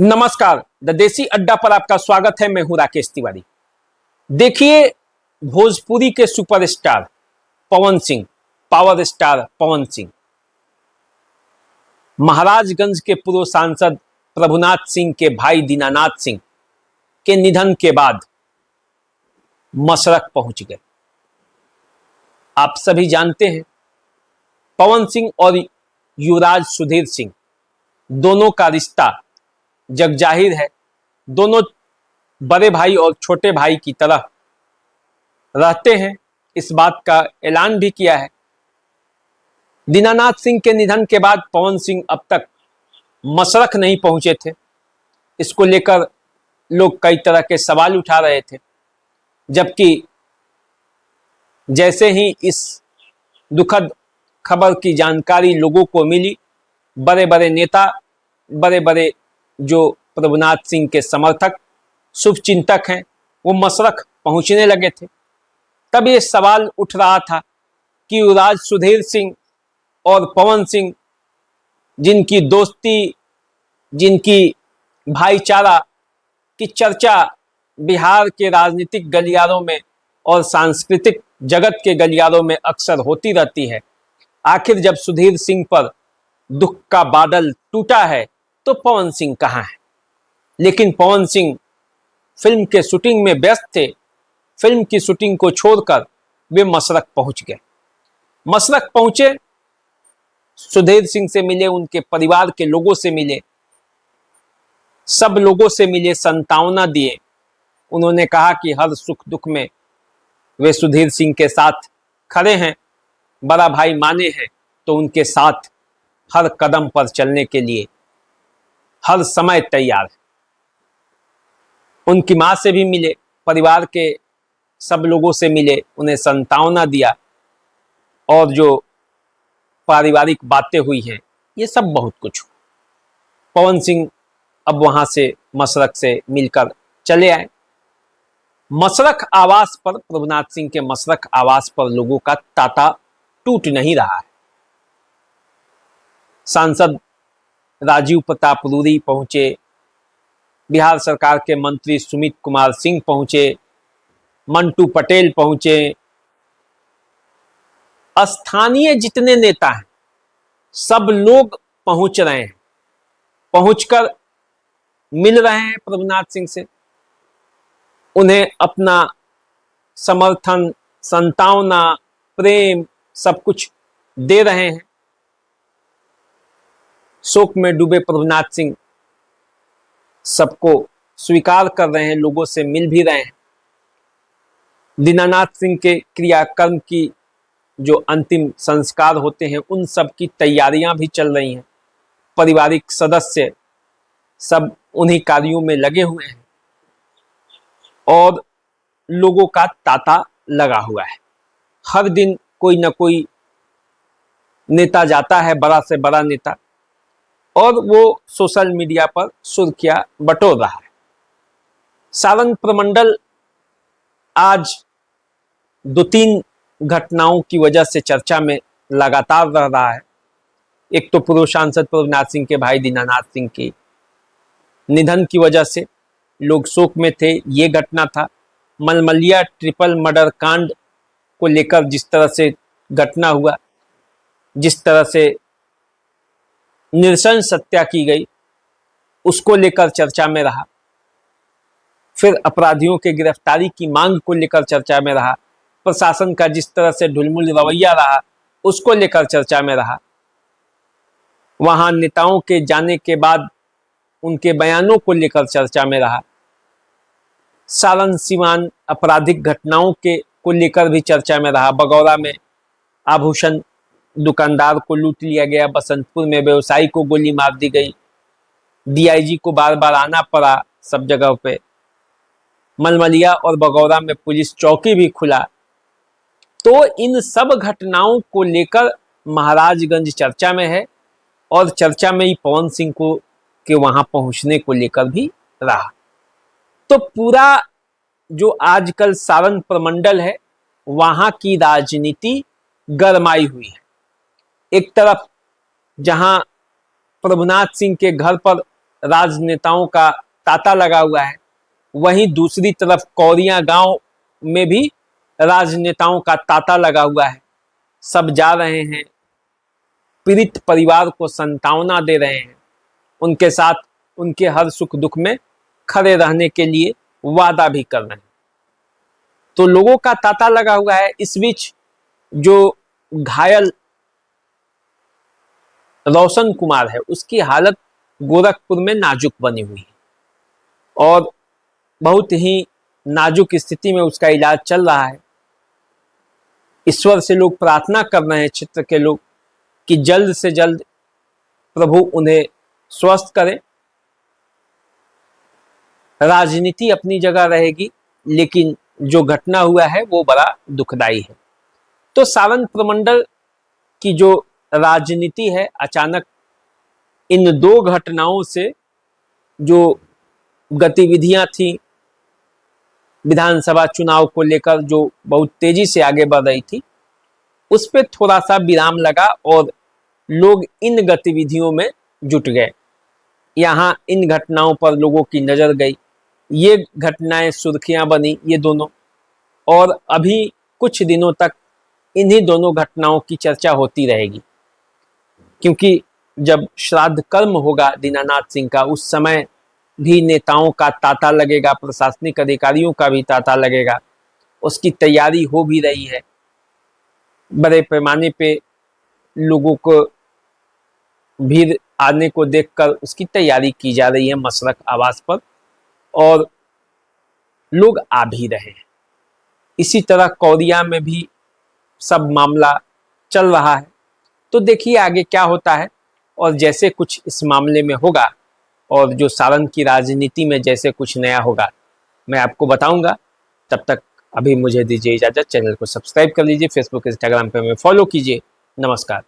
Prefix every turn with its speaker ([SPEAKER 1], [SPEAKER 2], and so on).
[SPEAKER 1] नमस्कार, द देसी अड्डा पर आपका स्वागत है। मैं हूं राकेश तिवारी। देखिए, भोजपुरी के superstar Pawan Singh, power star Pawan Singh, Maharajganj के पूर्व सांसद प्रभुनाथ सिंह के भाई दीनानाथ सिंह के निधन के बाद मशरक पहुंच गए। आप सभी जानते हैं, पवन सिंह और युवराज सुधीर सिंह दोनों का रिश्ता जगजाहिर है। दोनों बड़े भाई और छोटे भाई की तरह रहते हैं। इस बात का ऐलान भी किया है। दीनानाथ सिंह के निधन के बाद पवन सिंह अब तक मशरक नहीं पहुंचे थे। इसको लेकर लोग कई तरह के सवाल उठा रहे थे, जबकि जैसे ही इस दुखद खबर की जानकारी लोगों को मिली, बड़े बड़े नेता, बड़े बड़े जो प्रभुनाथ सिंह के समर्थक, शुभचिंतक हैं, वो मशरक पहुंचने लगे थे। तब ये सवाल उठ रहा था कि युवराज सुधीर सिंह और पवन सिंह, जिनकी दोस्ती, जिनकी भाईचारा की चर्चा बिहार के राजनीतिक गलियारों में और सांस्कृतिक जगत के गलियारों में अक्सर होती रहती है, आखिर जब सुधीर सिंह पर दुख का बादल टूटा है तो पवन सिंह कहाँ है? लेकिन पवन सिंह फिल्म के शूटिंग में व्यस्त थे। फिल्म की शूटिंग को छोड़कर वे मशरक पहुंच गए। मशरक पहुंचे, सुधीर सिंह से मिले, उनके परिवार के लोगों से मिले, सब लोगों से मिले, सांत्वना दिए। उन्होंने कहा कि हर सुख दुख में वे सुधीर सिंह के साथ खड़े हैं, बड़ा भाई माने हैं तो उनके साथ हर कदम पर चलने के लिए हर समय तैयार है। उनकी मां से भी मिले, परिवार के सब लोगों से मिले, उन्हें सांत्वना दिया और जो पारिवारिक बातें हुई हैं, ये सब बहुत कुछ हुआ। पवन सिंह अब वहां से मशरक से मिलकर चले आए। मशरक आवास पर, प्रभुनाथ सिंह के मशरक आवास पर लोगों का तांता टूट नहीं रहा है। सांसद राजीव प्रताप रूडी पहुंचे, बिहार सरकार के मंत्री सुमित कुमार सिंह पहुंचे, मंटू पटेल पहुंचे, स्थानीय जितने नेता हैं सब लोग पहुंच रहे हैं, पहुंचकर मिल रहे हैं प्रभुनाथ सिंह से, उन्हें अपना समर्थन, सांत्वना, प्रेम सब कुछ दे रहे हैं। शोक में डूबे प्रभुनाथ सिंह सबको स्वीकार कर रहे हैं, लोगों से मिल भी रहे हैं। दीनानाथ सिंह के क्रियाकर्म की जो अंतिम संस्कार होते हैं, उन सब की तैयारियां भी चल रही हैं। पारिवारिक सदस्य सब उन्हीं कार्यों में लगे हुए हैं और लोगों का तांता लगा हुआ है। हर दिन कोई ना कोई नेता जाता है, बड़ा से बड़ा नेता, और वो सोशल मीडिया पर सुर्खियां बटोर रहा है। सारण प्रमंडल आज 2-3 घटनाओं की वजह से चर्चा में लगातार रह रहा है। एक तो पूर्व सांसद प्रभुनाथ सिंह के भाई दीनानाथ सिंह के निधन की वजह से लोग शोक में थे। ये घटना था मलमलिया ट्रिपल मर्डर कांड को लेकर, जिस तरह से घटना हुआ, जिस तरह से नृशंस हत्या की गई, उसको लेकर चर्चा में रहा। फिर अपराधियों के गिरफ्तारी की मांग को लेकर चर्चा में रहा। प्रशासन का जिस तरह से ढुलमुल रवैया रहा, उसको लेकर चर्चा में रहा। वहां नेताओं के जाने के बाद उनके बयानों को लेकर चर्चा में रहा। सारण सीवान आपराधिक घटनाओं के को लेकर भी चर्चा में रहा। बगौरा में आभूषण दुकानदार को लूट लिया गया, बसंतपुर में व्यवसायी को गोली मार दी गई, डीआईजी को बार बार आना पड़ा सब जगह पे, मलमलिया और बगौरा में पुलिस चौकी भी खुला। तो इन सब घटनाओं को लेकर महाराजगंज चर्चा में है और चर्चा में ही पवन सिंह को के वहां पहुंचने को लेकर भी रहा। तो पूरा जो आजकल सारण प्रमंडल है, वहां की राजनीति गरमाई हुई है। एक तरफ जहां प्रभुनाथ सिंह के घर पर राजनेताओं का तांता लगा हुआ है, वहीं दूसरी तरफ कौरिया गांव में भी राजनेताओं का तांता लगा हुआ है। सब जा रहे हैं, पीड़ित परिवार को सांत्वना दे रहे हैं, उनके साथ उनके हर सुख दुख में खड़े रहने के लिए वादा भी कर रहे हैं। तो लोगों का तांता लगा हुआ है। इस बीच जो घायल रोशन कुमार है, उसकी हालत गोरखपुर में नाजुक बनी हुई है और बहुत ही नाजुक स्थिति में उसका इलाज चल रहा है। ईश्वर से लोग प्रार्थना कर रहे हैं, क्षेत्र के लोग, कि जल्द से जल्द प्रभु उन्हें स्वस्थ करे। राजनीति अपनी जगह रहेगी, लेकिन जो घटना हुआ है वो बड़ा दुखदाई है। तो सारण प्रमंडल की जो राजनीति है, अचानक इन दो घटनाओं से जो गतिविधियां थी विधानसभा चुनाव को लेकर, जो बहुत तेजी से आगे बढ़ रही थी, उस पर थोड़ा सा विराम लगा और लोग इन गतिविधियों में जुट गए। यहाँ इन घटनाओं पर लोगों की नजर गई, ये घटनाएं सुर्खियां बनी, ये दोनों, और अभी कुछ दिनों तक इन्हीं दोनों घटनाओं की चर्चा होती रहेगी, क्योंकि जब श्राद्ध कर्म होगा दीनानाथ सिंह का, उस समय भी नेताओं का तांता लगेगा, प्रशासनिक अधिकारियों का भी तांता लगेगा। उसकी तैयारी हो भी रही है, बड़े पैमाने पे लोगों को भीड़ आने को देखकर उसकी तैयारी की जा रही है मशरक आवास पर, और लोग आ भी रहे हैं। इसी तरह कौरिया में भी सब मामला चल रहा है। तो देखिए आगे क्या होता है, और जैसे कुछ इस मामले में होगा और जो सारण की राजनीति में जैसे कुछ नया होगा, मैं आपको बताऊंगा। तब तक अभी मुझे दीजिए इजाजत। चैनल को सब्सक्राइब कर लीजिए, फेसबुक इंस्टाग्राम पे हमें फॉलो कीजिए। नमस्कार।